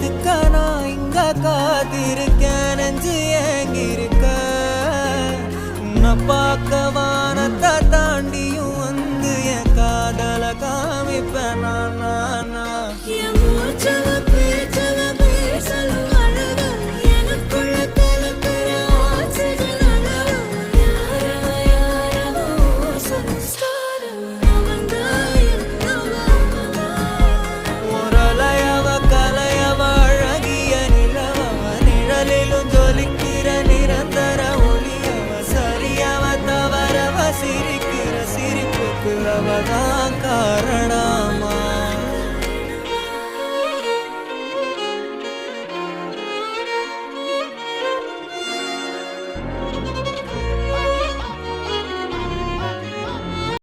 அதுக்க நான் இங்க காத்திருக்கேன் நெஞ்சு ஏங்கிருக்க உன்னை பார்க்க வானத்தை தாண்டியும் வந்து என் காதல காமிப்பேன் நான் சிரிக்கிற சிரிப்புக்கு அவதான் காரணம்.